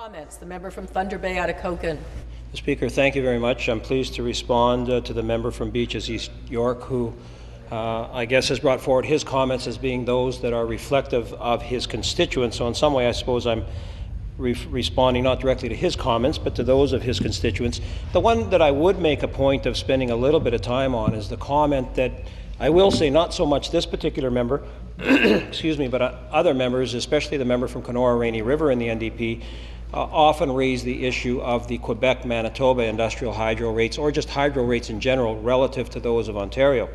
comments. The member from Thunder Bay-Atikokan. Speaker, thank you very much. I'm pleased to respond to the member from Beaches, East York, who I guess has brought forward his comments as being those that are reflective of his constituents. So in some way, I suppose I'm responding not directly to his comments, but to those of his constituents. The one that I would make a point of spending a little bit of time on is the comment that I will say not so much this particular member, excuse me, but other members, especially the member from Kenora-Rainy River in the NDP, often raise the issue of the Quebec-Manitoba industrial hydro rates, or just hydro rates in general, relative to those of Ontario.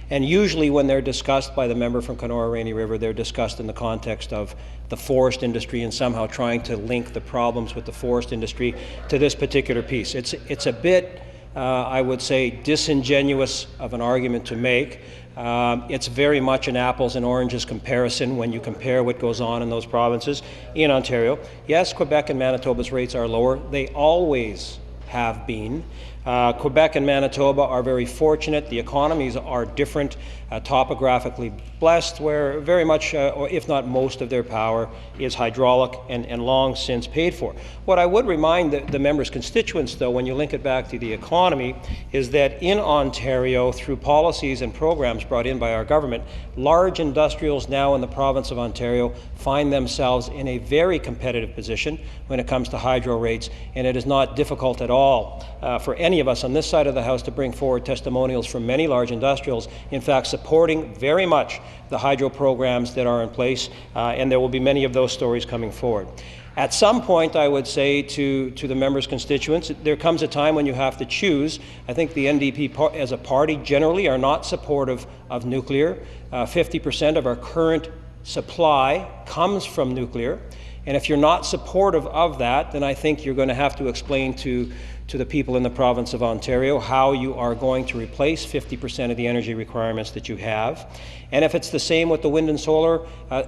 And usually when they're discussed by the member from Kenora-Rainy River, they're discussed in the context of the forest industry and somehow trying to link the problems with the forest industry to this particular piece. It's a bit, I would say, disingenuous of an argument to make. It's very much an apples and oranges comparison when you compare what goes on in those provinces in Ontario. Yes, Quebec and Manitoba's rates are lower. They always have been. Quebec and Manitoba are very fortunate. The economies are different, topographically blessed, where very much, or if not most of their power is hydraulic and long since paid for. What I would remind the members' constituents, though, when you link it back to the economy, is that in Ontario, through policies and programs brought in by our government, large industrials now in the province of Ontario find themselves in a very competitive position when it comes to hydro rates, and it is not difficult at all for any of us on this side of the House to bring forward testimonials from many large industrials, in fact, supporting very much the hydro programs that are in place, and there will be many of those stories coming forward. At some point, I would say to the members' constituents, there comes a time when you have to choose. I think the NDP as a party generally are not supportive of nuclear. 50% of our current supply comes from nuclear. And if you're not supportive of that, then I think you're going to have to explain to the people in the province of Ontario how you are going to replace 50% of the energy requirements that you have. And if it's the same with the wind and solar,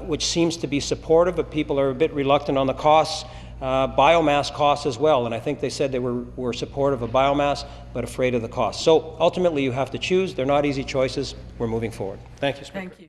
which seems to be supportive, but people are a bit reluctant on the costs, biomass costs as well. And I think they said they were supportive of biomass, but afraid of the costs. So ultimately you have to choose. They're not easy choices. We're moving forward. Thank you, Speaker. Thank you.